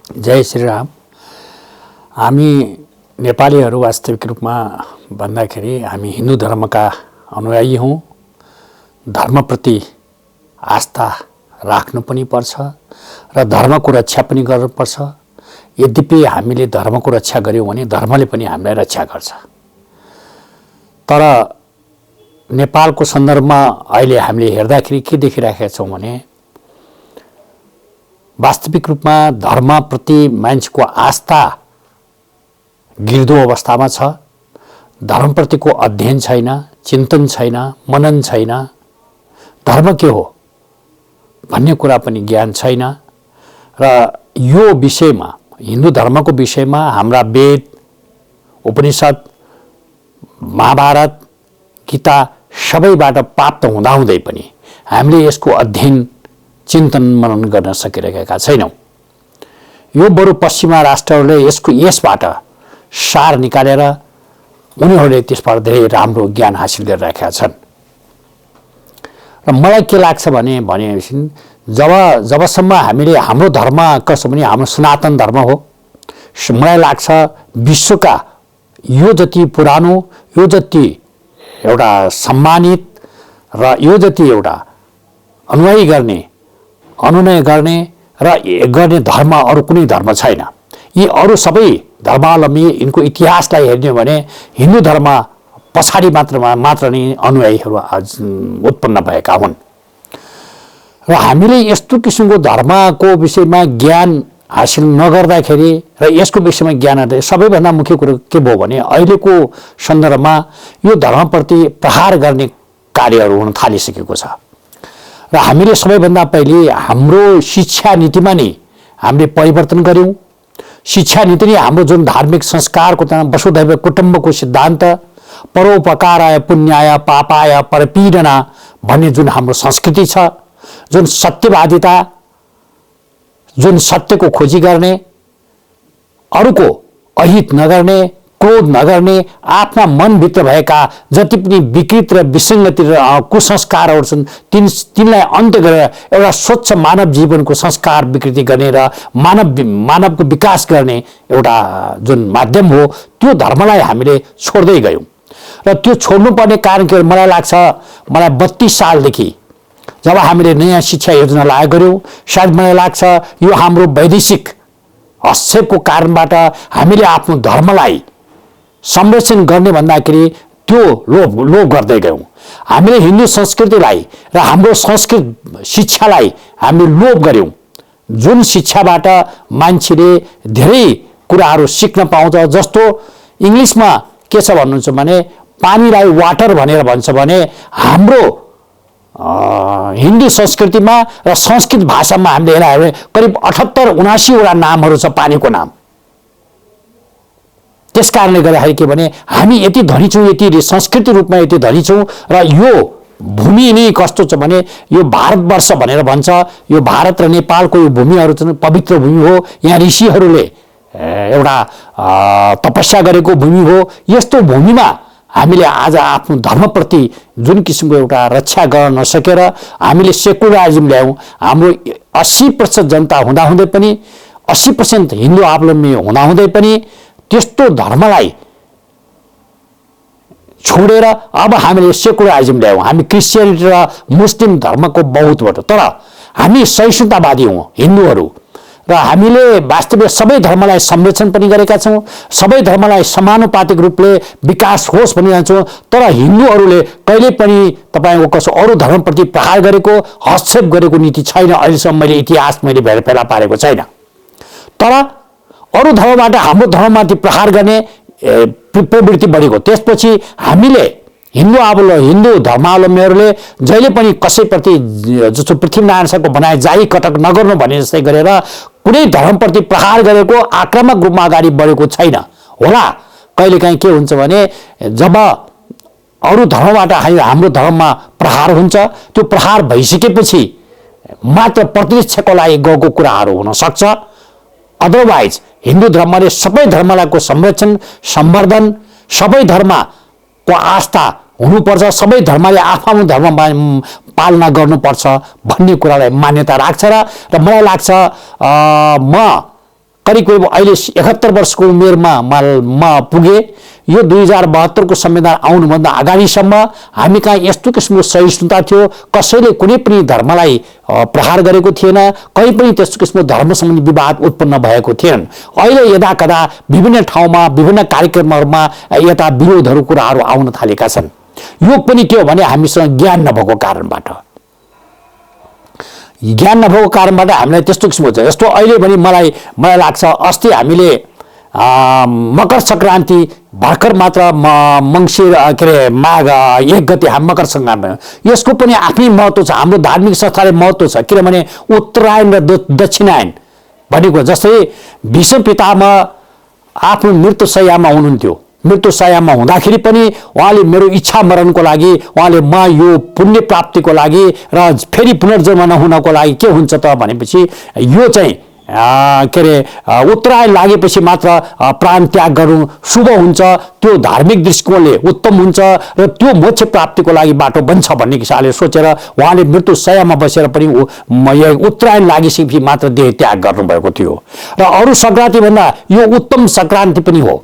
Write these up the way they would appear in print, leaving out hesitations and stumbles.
जय श्रीराम। हामी नेपालीहरू वास्तविक रूपमा भन्दाखेरि हामी हिन्दू धर्मका अनुयायी हौँ। धर्मप्रति आस्था राख्नु पनि पर्छ र धर्मको रक्षा पनि गर्नुपर्छ। यद्यपि हामीले धर्मको रक्षा गर्यौँ भने धर्मले पनि हामीलाई रक्षा गर्छ। तर नेपालको सन्दर्भमा अहिले हामीले हेर्दाखेरि के देखिरहेका छौँ भने वास्तविक रूपमा धर्मप्रति मान्छेको आस्था गिर्दो अवस्थामा छ। धर्मप्रतिको अध्ययन छैन, चिन्तन छैन, मनन छैन। धर्म के हो भन्ने कुरा पनि ज्ञान छैन र यो विषयमा हिन्दू धर्मको विषयमा हाम्रा वेद, उपनिषद, महाभारत, गीता सबैबाट प्राप्त हुँदाहुँदै पनि हामीले यसको अध्ययन, चिन्तन, मनन गर्न सकिरहेका छैनौँ। यो बरु पश्चिमा राष्ट्रहरूले यसबाट सार निकालेर उनीहरूले त्यसबाट धेरै राम्रो ज्ञान हासिल गरिरहेका छन्। र मलाई के लाग्छ भनेपछि जबसम्म हामीले हाम्रो धर्म कसो भने हाम्रो सनातन धर्म हो, मलाई लाग्छ विश्वका यो जति पुरानो, यो जति एउटा सम्मानित र यो जति एउटा अनुनय गर्ने धर्म अरू कुनै धर्म छैन। यी अरू सबै धर्मावलम्बी यिनको इतिहासलाई हेर्ने भने हिन्दू धर्म पछाडि मात्र नै अनुयायीहरू उत्पन्न भएका हुन्। र हामीले यस्तो किसिमको धर्मको विषयमा ज्ञान हासिल नगर्दाखेरि र यसको विषयमा ज्ञान सबैभन्दा मुख्य कुरो के भयो भने अहिलेको सन्दर्भमा यो धर्मप्रति प्रहार गर्ने कार्यहरू हुन थालिसकेको छ। र हामीले सबैभन्दा पहिले हाम्रो शिक्षा नीतिमा नै हामीले परिवर्तन गर्यौँ। शिक्षा नीति नै हाम्रो जुन धार्मिक संस्कारको वसुधैव कुटुम्बको सिद्धान्त, परोपकाराय पुण्याय पापाय परपीडना भन्ने जुन हाम्रो संस्कृति छ, जुन सत्यवादिता, जुन सत्यको खोजी गर्ने, अरूको अहित नगर्ने, क्रोध नगर्ने, आफ्ना मनभित्र भएका जति पनि विकृत र विसङ्गति र कुसंस्कारहरू छन् तिनलाई अन्त्य गरेर एउटा स्वच्छ मानव जीवनको संस्कार विकृति गर्ने र मानवको विकास गर्ने एउटा जुन माध्यम हो त्यो धर्मलाई हामीले छोड्दै गयौँ। र त्यो छोड्नुपर्ने कारण के मलाई लाग्छ, मलाई 32 सालदेखि जब हामीले नयाँ शिक्षा योजना लागू गर्यौँ, सायद मलाई लाग्छ यो हाम्रो वैदेशिक हस्तक्षेपको कारणबाट हामीले आफ्नो धर्मलाई संरक्षण गर्ने भन्दाखेरि त्यो लोभ गर्दै गयौँ। हामीले हिन्दू संस्कृतिलाई र हाम्रो संस्कृत शिक्षालाई हामीले लोभ गर्यौँ, जुन शिक्षाबाट मान्छेले धेरै कुराहरू सिक्न पाउँछ। जस्तो इङ्ग्लिसमा के छ भन्नुहुन्छ भने पानीलाई वाटर भनेर भन्छ भने हाम्रो हिन्दू संस्कृतिमा र संस्कृत भाषामा हामीले हेर्दा करिब 78-79 वटा नामहरू छ पानीको नाम। त्यस कारणले गर्दाखेरि के भने हामी यति धनी छौँ, यति संस्कृति रूपमा यति धनी छौँ र यो भूमि नै कस्तो छ भने यो भारतवर्ष भनेर भन्छ। यो भारत र नेपालको यो भूमिहरू चाहिँ पवित्र भूमि हो। यहाँ ऋषिहरूले एउटा तपस्या गरेको भूमि हो। यस्तो भूमिमा हामीले आज आफ्नो धर्मप्रति जुन किसिमको एउटा रक्षा गर्न नसकेर हामीले सेकुलरिज्म ल्यायौँ। हाम्रो 80% जनता हुँदाहुँदै पनि, 80% हिन्दू अवलम्बी हुँदाहुँदै पनि त्यस्तो धर्मलाई छोडेर अब हामीले सेकुलरिज्म ल्यायौँ। हामी क्रिस्चियनिटी र मुस्लिम धर्मको बहुतबाट, तर हामी सहिष्णुतावादी हौँ हिन्दूहरू र हामीले वास्तविक सबै धर्मलाई संरक्षण पनि गरेका छौँ, सबै धर्मलाई समानुपातिक रूपले विकास होस् भनिरहन्छौँ। तर हिन्दूहरूले कहिले पनि तपाईँको कसो अरू धर्मप्रति प्रहार गरेको, हस्तक्षेप गरेको नीति छैन। अहिलेसम्म मैले फेला पारेको छैन। तर अरू धर्मबाट हाम्रो धर्ममाथि प्रहार गर्ने प्रवृत्ति बढेको। त्यसपछि हामीले हिन्दू धर्मावलम्बीहरूले जहिले पनि कसैप्रति जस्तो पृथ्वीनारायण शाहको भनाइ जाई कटक नगर्नु भने जस्तै गरेर कुनै धर्मप्रति प्रहार गरेको, आक्रामक रूपमा अगाडि बढेको छैन होला। कहिलेकाहीँ के हुन्छ भने जब अरू धर्मबाट हाम्रो धर्ममा प्रहार हुन्छ, त्यो प्रहार भइसकेपछि मात्र प्रतिरक्षाको लागि गएको कुराहरू हुन सक्छ। अदरवाइज हिन्दू धर्मले सबै धर्मलाईको संरक्षण, सम्वर्धन, सबै धर्मको आस्था हुनुपर्छ, सबै धर्मले आफ्नो धर्म पालना गर्नुपर्छ भन्ने कुरालाई मान्यता राख्छ। र मलाई लाग्छ म करिब अहिले 71 वर्षको उमेरमा म पुगे। यो 2072 को संविधान आउनुभन्दा अगाडिसम्म हामी कहाँ यस्तो किसिमको सहिष्णुता थियो, कसैले कुनै पनि धर्मलाई प्रहार गरेको थिएन, कहीँ पनि त्यस्तो किसिमको धर्म सम्बन्धी विवाद उत्पन्न भएको थिएन। अहिले यदाकदा विभिन्न ठाउँमा विभिन्न कार्यक्रमहरूमा यता विरोधहरू कुराहरू आउन थालेका छन्। यो पनि के हो भने हामीसँग ज्ञान नभएको कारणबाट, ज्ञान नभएको कारणबाट हामीलाई त्यस्तो किसिमको छ। जस्तो अहिले पनि मलाई लाग्छ अस्ति हामीले मकर संक्रान्ति भर्खर मात्र मङ्सिर के अरे माघ 1 गते मकर संक्रान्ति, यसको पनि आफ्नै महत्त्व छ। हाम्रो धार्मिक संस्थाले महत्त्व छ, किनभने उत्तरायण र दक्षिणायन भनेको जस्तै भीष्म पितामह आफ्नो मृत्युशय्यामा हुनुहुन्थ्यो। मृत्युशय्यामा हुँदाखेरि पनि उहाँले मेरो इच्छा मरणको लागि, उहाँले म यो पुण्य प्राप्तिको लागि र फेरि पुनर्जन्म नहुनको लागि के हुन्छ त भनेपछि यो चाहिँ के अरे उत्तरायण लागेपछि मात्र प्राण त्याग गर्नु शुभ हुन्छ, त्यो धार्मिक दृष्टिकोणले उत्तम हुन्छ र त्यो मोक्ष प्राप्तिको लागि बाटो बन्छ भन्ने हिसाबले सोचेर उहाँले मृत्युशय्यामा बसेर पनि उत्तरायण लागिसकेपछि मात्र देह त्याग गर्नुभएको थियो। र अरू सङ्क्रान्ति भन्दा यो उत्तम सङ्क्रान्ति पनि हो।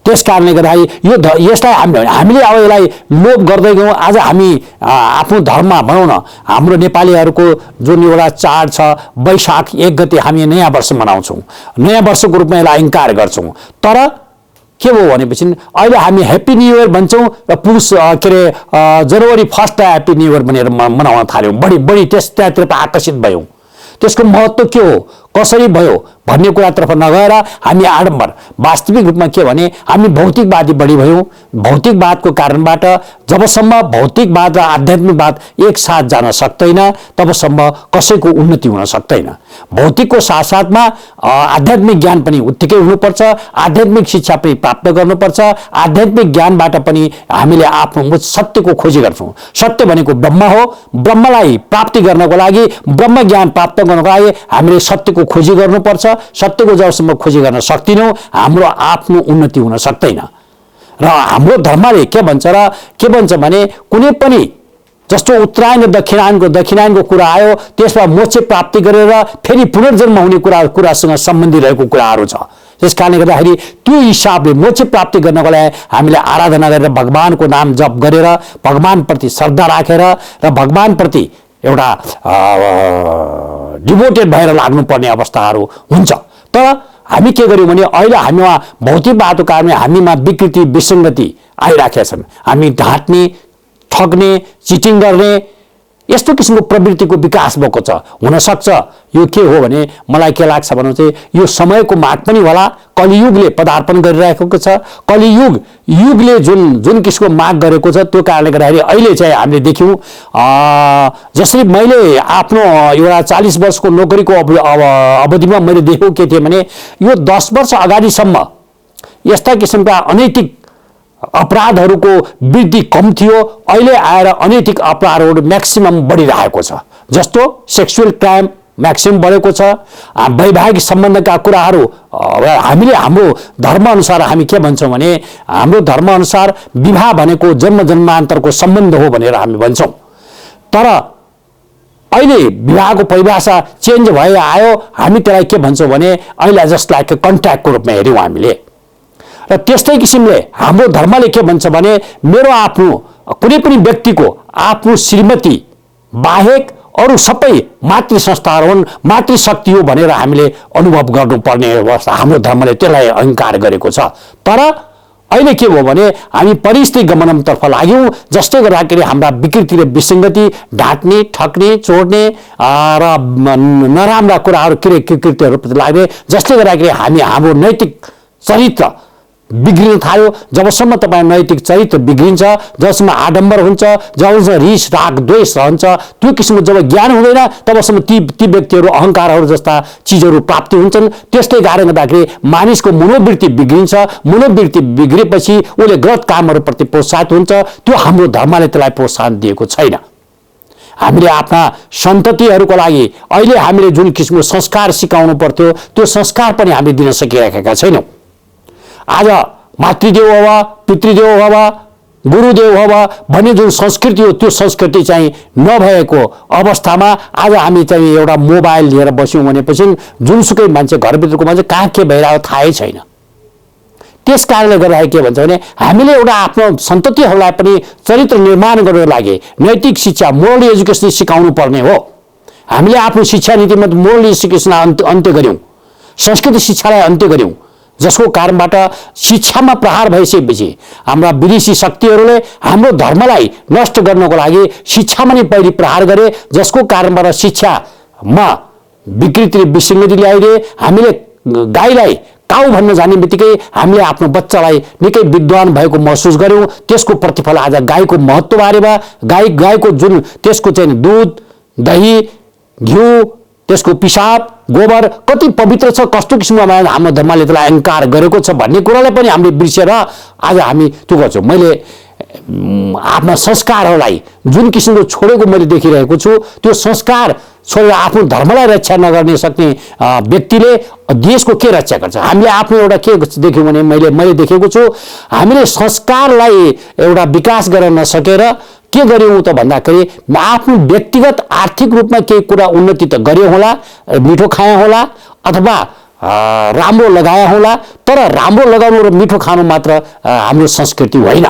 त्यस कारणले गर्दाखेरि यसलाई हामीले अब यसलाई लोभ गर्दै गयौँ। आज हामी आफ्नो धर्म भनौँ न, हाम्रो नेपालीहरूको जुन एउटा चाड छ वैशाख 1 गते हामी नयाँ वर्ष मनाउँछौँ, नयाँ वर्षको रूपमा यसलाई इन्कार गर्छौँ। तर के हो भनेपछि अहिले हामी ह्याप्पी न्यू इयर भन्छौँ र पुरुष के अरे जनवरी 1 ह्याप्पी न्यू इयर भनेर मनाउन थाल्यौँ। बढी त्यतातिर आकर्षित भयौँ। त्यसको महत्त्व के हो, कसरी भयो भन्ने कुरातर्फ नगएर हामी आडम्बर, वास्तविक रूपमा के भने हामी भौतिकवादी बढी भयौँ। भौतिकवादको कारणबाट जबसम्म भौतिकवाद र आध्यात्मिकवाद एकसाथ जान सक्दैन तबसम्म कसैको उन्नति हुन सक्दैन। भौतिकको साथसाथमा आध्यात्मिक ज्ञान पनि उत्तिकै हुनुपर्छ, आध्यात्मिक शिक्षा पनि प्राप्त गर्नुपर्छ। आध्यात्मिक ज्ञानबाट पनि हामीले आफ्नो सत्यको खोजी गर्छौँ। सत्य भनेको ब्रह्म हो। ब्रह्मलाई प्राप्ति गर्नको लागि, ब्रह्म ज्ञान प्राप्त गर्नको लागि हामीले सत्यको खोजी गर्नुपर्छ। सत्यको जबसम्म खोजी गर्न सक्दैनौँ हाम्रो आफ्नो उन्नति हुन सक्दैन। र हाम्रो धर्मले के भन्छ भने कुनै पनि जस्तो उत्तरायण र दक्षिणायनको कुरा आयो, त्यसमा मोक्ष प्राप्ति गरेर फेरि पुनर्जन्म हुने कुरासँग सम्बन्धी रहेको कुराहरू छ। त्यस कारणले गर्दाखेरि त्यो हिसाबले मोक्ष प्राप्ति गर्नको लागि हामीले आराधना गरेर भगवानको नाम जप गरेर भगवानप्रति श्रद्धा राखेर र भगवानप्रति एउटा डिभोटेड भएर लाग्नुपर्ने अवस्थाहरू हुन्छ। तर हामी के गर्यौँ भने अहिले हामीमा भौतिकवादको कारणले हामीमा विकृति विसङ्गति आइराखेका छन्। हामी ढाँट्ने, ठग्ने, चिटिङ गर्ने यस्तो किसिमको प्रवृत्तिको विकास भएको छ। हुनसक्छ यो के हो भने मलाई के लाग्छ भने चाहिँ यो समयको माग पनि होला। कलियुगले पदार्पण गरिरहेको छ। कलियुगले जुन किसिमको माग गरेको छ त्यो कारणले गर्दाखेरि अहिले चाहिँ हामीले देख्यौँ जसरी मैले आफ्नो एउटा 40 वर्षको नोकरीको अवधिमा मैले देखेको के थिएँ भने यो 10 वर्ष अगाडिसम्म यस्ता किसिमका अनैतिक अपराधहरूको वृद्धि कम थियो। अहिले आएर अनैतिक अपराधहरू म्याक्सिमम बढिरहेको छ। जस्तो सेक्सुअल क्राइम म्याक्सिमम बढेको छ। वैवाहिक सम्बन्धका कुराहरू हामीले हाम्रो धर्मअनुसार हामी के भन्छौँ भने हाम्रो धर्मअनुसार विवाह भनेको जन्म जन्मान्तरको सम्बन्ध हो भनेर हामी भन्छौँ। तर अहिले विवाहको परिभाषा चेन्ज भएर आयो। हामी त्यसलाई के भन्छौँ भने अहिले जस्ट लाइक कन्ट्र्याक्टको रूपमा हेऱ्यौँ हामीले। र त्यस्तै किसिमले हाम्रो धर्मले के भन्छ भने मेरो आफ्नो कुनै पनि व्यक्तिको आफ्नो श्रीमती बाहेक अरू सबै मातृ संस्थाहरू हुन्, मातृशक्ति हो भनेर हामीले अनुभव गर्नुपर्ने अवस्था हाम्रो धर्मले त्यसलाई अङ्गीकार गरेको छ। तर अहिले के भयो भने हामी परिस्थिति गमनतर्फ लाग्यौँ, जसले गर्दाखेरि हाम्रा विकृति र विसङ्गति, ढाँट्ने, ठग्ने, चोर्ने र नराम्रा कुराहरू कृत्यहरूप्रति लाग्ने, जसले गर्दाखेरि हामी हाम्रो नैतिक चरित्र बिग्रिन थाल्यो। जबसम्म तपाईँ नैतिक चरित्र बिग्रिन्छ, जबसम्म आडम्बर हुन्छ, जबसम्म रिस राग द्वेष रहन्छ, त्यो किसिमको जब ज्ञान हुँदैन तबसम्म ती व्यक्तिहरू अहङ्कारहरू जस्ता चिजहरू प्राप्ति हुन्छन्। त्यसले कारणले गर्दाखेरि मानिसको मनोवृत्ति बिग्रिन्छ। मनोवृत्ति बिग्रेपछि उसले गलत कामहरूप्रति प्रोत्साहित हुन्छ। त्यो हाम्रो धर्मले त्यसलाई प्रोत्साहन दिएको छैन। हामीले आफ्ना सन्ततिहरूको लागि अहिले हामीले जुन किसिमको संस्कार सिकाउनु पर्थ्यो त्यो संस्कार पनि हामीले दिन सकिरहेका छैनौँ। आज मातृदेव भव, पितृदेव भव गुरुदेव हो भन्ने जुन संस्कृति हो त्यो संस्कृति चाहिँ नभएको अवस्थामा आज हामी चाहिँ एउटा मोबाइल लिएर बस्यौँ भनेपछि जुनसुकै मान्छे घरभित्रको मान्छे कहाँ के भइरहेको थाहै छैन। त्यस कारणले गर्दा के भन्छ भने हामीले एउटा आफ्नो सन्ततिहरूलाई पनि चरित्र निर्माण गर्नको लागि नैतिक शिक्षा मोरल एजुकेसन सिकाउनु पर्ने हो। हामीले आफ्नो शिक्षा नीतिमा मोरल एजुकेसनलाई अन्त्य गर्यौँ, संस्कृति शिक्षालाई अन्त्य गर्यौँ, जसको कारणबाट शिक्षामा प्रहार भइसकेपछि हाम्रा विदेशी शक्तिहरूले हाम्रो धर्मलाई नष्ट गर्नको लागि शिक्षामा नै पहिले प्रहार गरे, जसको कारणबाट शिक्षामा विकृति विसङ्गति ल्याइदिए। हामीले गाईलाई काउ भन्न जाने बित्तिकै हामीले आफ्नो बच्चालाई निकै विद्वान भएको महसुस गर्यौँ। त्यसको प्रतिफल आज गाईको महत्त्व बारेमा गाईको जुन त्यसको चाहिँ दुध, दही, घिउ, त्यसको पिसाब, गोबर कति पवित्र छ, कस्तो किसिमको हाम्रो धर्मले त्यसलाई अहङ्कार गरेको छ भन्ने कुरालाई पनि हामीले बिर्सेर आज हामी त्यो गर्छौँ। मैले आफ्ना संस्कारहरूलाई जुन किसिमको छोडेको मैले देखिरहेको छु, त्यो संस्कार छोडेर आफ्नो धर्मलाई रक्षा नगर्ने सक्ने व्यक्तिले देशको के रक्षा गर्छ? हामीले आफ्नो एउटा के देख्यौँ भने मैले देखेको छु, हामीले संस्कारलाई एउटा विकास गर्न नसकेर के गर्यौँ त भन्दाखेरि आफ्नो व्यक्तिगत आर्थिक रूपमा केही कुरा उन्नति त गर्यो होला, मिठो खायो होला अथवा राम्रो लगायो होला, तर राम्रो लगाउनु र मिठो खानु मात्र हाम्रो संस्कृति होइन।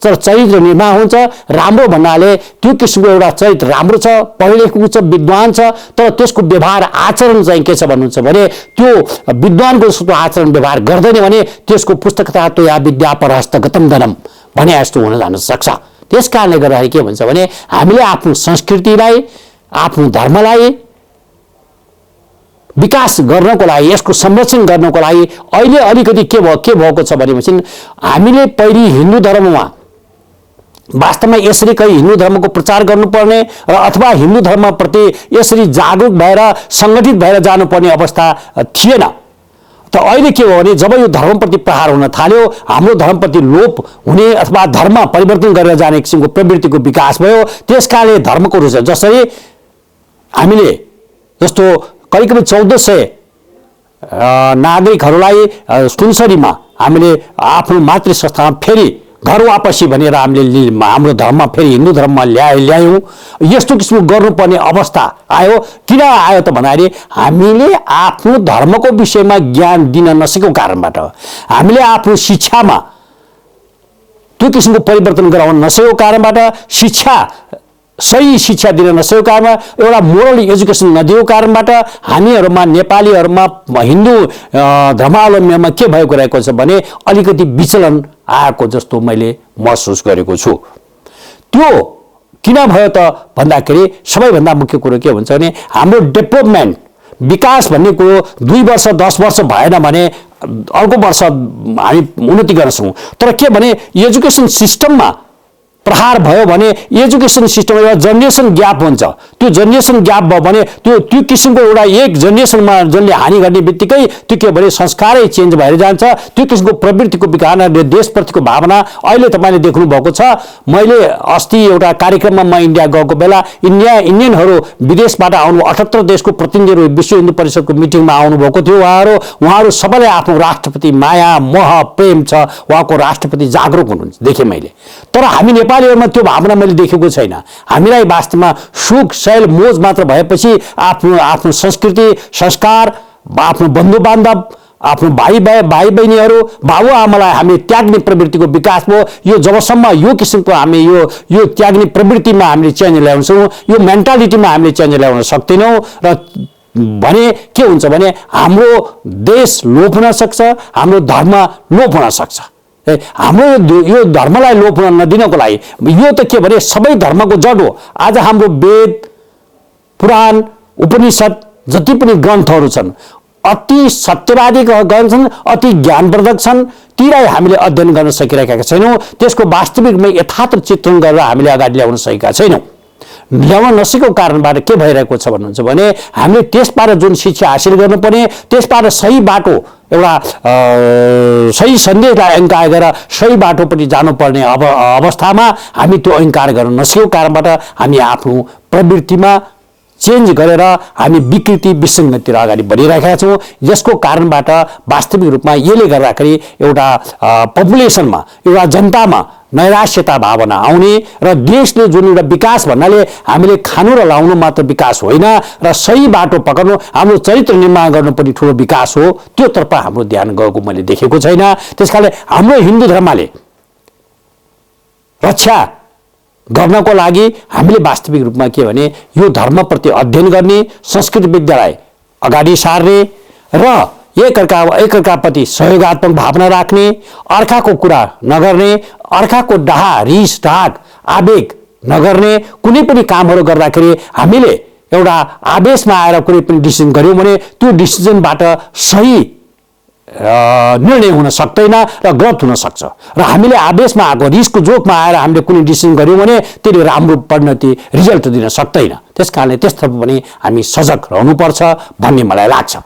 तर चरित्र निर्माण हुन्छ। राम्रो भन्नाले त्यो किसिमको एउटा चरित्र राम्रो छ, पढे लेखेको छ, विद्वान छ, तर त्यसको व्यवहार आचरण चाहिँ के छ भन्नुहुन्छ भने त्यो विद्वानको जस्तो आचरण व्यवहार गर्दैन भने त्यसको पुस्तकता तो या विद्या परहस्तगतम धनम भने जस्तो हुन जान सक्छ। त्यस कारणले गर्दाखेरि के भन्छ भने हामीले आफ्नो संस्कृतिलाई, आफ्नो धर्मलाई विकास गर्नको लागि, यसको संरक्षण गर्नको लागि अहिले अलिकति के भएको छ भनेपछि हामीले पहिले हिन्दू धर्ममा वास्तवमा यसरी कहीँ हिन्दू धर्मको प्रचार गर्नुपर्ने र अथवा हिन्दू धर्मप्रति यसरी जागरुक भएर सङ्गठित भएर जानुपर्ने अवस्था थिएन। त अहिले के हो भने जब यो धर्मप्रति प्रहार हुन थाल्यो, हाम्रो धर्मप्रति लोप हुने अथवा धर्म परिवर्तन गरेर जाने किसिमको प्रवृत्तिको विकास भयो। त्यसकारणले धर्मको रुचि जसरी हामीले जस्तो करिब 1400 नागरिकहरूलाई सुनसरीमा हामीले आफ्नो मातृ संस्थामा फेरि घर वापसी भनेर हामीले हाम्रो धर्ममा फेरि हिन्दू धर्ममा ल्यायौँ। यस्तो किसिमको गर्नुपर्ने अवस्था आयो। किन आयो त भन्दाखेरि हामीले आफ्नो धर्मको विषयमा ज्ञान दिन नसकेको कारणबाट, हामीले आफ्नो शिक्षामा त्यो किसिमको परिवर्तन गराउन नसकेको कारणबाट, सही शिक्षा दिन नसकेको कारणमा, एउटा मोरल एजुकेसन नदिएको कारणबाट हामीहरूमा नेपालीहरूमा हिन्दू धर्मावलम्बीमा के भएको रहेको छ भने अलिकति विचलन आएको जस्तो मैले महसुस गरेको छु। त्यो किन भयो त भन्दाखेरि सबैभन्दा मुख्य कुरो के हुन्छ भने हाम्रो डेभलपमेन्ट विकास भन्ने कुरो 2 वर्ष 10 वर्ष भएन भने अर्को वर्ष हामी उन्नति गर्न सक्छौँ। तर के भने एजुकेसन सिस्टममा प्रहार भयो भने एजुकेसन सिस्टम एउटा जेनेरेसन ग्याप हुन्छ। त्यो जेनेरेसन ग्याप भयो भने त्यो किसिमको एउटा एक जेनेरेसनमा जसले हानि गर्ने बित्तिकै त्यो के भने संस्कारै चेन्ज भएर जान्छ। त्यो किसिमको प्रवृत्तिको विकास र देशप्रतिको भावना अहिले तपाईँले देख्नु भएको छ। मैले अस्ति एउटा कार्यक्रममा म इन्डिया गएको बेला इन्डियनहरू विदेशबाट आउनु 78 देशको प्रतिनिधिहरू विश्व हिन्दू परिषदको मिटिङमा आउनुभएको थियो। उहाँहरू सबैलाई आफ्नो राष्ट्रप्रति माया मोह प्रेम छ, उहाँको राष्ट्रप्रति जागरुक हुनुहुन्छ देखेँ मैले। तर हामी नेपालीहरूमा त्यो भावना मैले देखेको छैन। हामीलाई वास्तवमा सुख शैल मोज मात्र भएपछि आफ्नो संस्कृति संस्कार, आफ्नो बन्धु बान्धव, आफ्नो भाइ बहिनीहरू, बाबुआमालाई हामी त्याग्ने प्रवृत्तिको विकास भयो। यो जबसम्म यो किसिमको हामी यो त्याग्ने प्रवृत्तिमा हामीले चेन्ज ल्याउँछौँ, यो मेन्टालिटीमा हामीले चेन्ज ल्याउन सक्दैनौँ र भने के हुन्छ भने हाम्रो देश लोप हुन सक्छ, हाम्रो धर्म लोप हुन सक्छ। हाम्रो यो धर्मलाई लोप हुन नदिनको लागि यो त के भने सबै धर्मको जड हो। आज हाम्रो वेद, पुराण, उपनिषद जति पनि ग्रन्थहरू छन् अति सत्यवादी ग्रन्थ छन्, अति ज्ञानवर्धक छन्। तीलाई हामीले अध्ययन गर्न सकिरहेका छैनौँ। त्यसको वास्तविकमा यथार्थ चित्रण गरेर हामीले अगाडि ल्याउन सकेका छैनौँ। ल्याउन नसकेको कारणबाट के भइरहेको छ भन्नुहुन्छ भने हामीले त्यसबाट जुन शिक्षा हासिल गर्नुपर्ने, त्यसबाट सही बाटो एउटा सही सन्देशलाई अहङ्कार गरेर सही बाटोपट्टि जानुपर्ने अवस्थामा हामी त्यो अहङ्कार गर्न नसकेको कारणबाट हामी आफ्नो प्रवृत्तिमा चेन्ज गरेर हामी विकृति विसङ्गतितिर अगाडि बढिरहेका छौँ। यसको कारणबाट वास्तविक रूपमा यसले गर्दाखेरि एउटा पपुलेसनमा, एउटा जनतामा नैराश्यता भावना आउने र देशले जुन एउटा विकास भन्नाले हामीले खानु र लाउनु मात्र विकास होइन र सही बाटो पकाउनु हाम्रो चरित्र निर्माण गर्नु पनि ठुलो विकास हो, त्योतर्फ हाम्रो ध्यान गएको मैले देखेको छैन। त्यसकारणले हाम्रो हिन्दू धर्मले रक्षा गर्नको लागि हामीले वास्तविक रूपमा के भने यो धर्मप्रति अध्ययन गर्ने, संस्कृत विद्यालय अगाडि सार्ने र एकअर्काप्रति सहयोगात्मक भावना राख्ने, अर्काको कुरा नगर्ने, अर्काको डाहा रिस ढाक आवेग नगर्ने, कुनै पनि कामहरू गर्दाखेरि हामीले एउटा आवेशमा आएर कुनै पनि डिसिजन गर्यौँ भने त्यो डिसिजनबाट सही निर्णय हुन सक्दैन र गलत हुन सक्छ र हामीले आवेशमा आएको रिसको जोकमा आएर हामीले कुनै डिसिजन गर्यौँ भने त्यसले राम्रो परिणति रिजल्ट दिन सक्दैन। त्यसकारणले त्यसतर्फ पनि हामी सजग रहनुपर्छ भन्ने मलाई लाग्छ।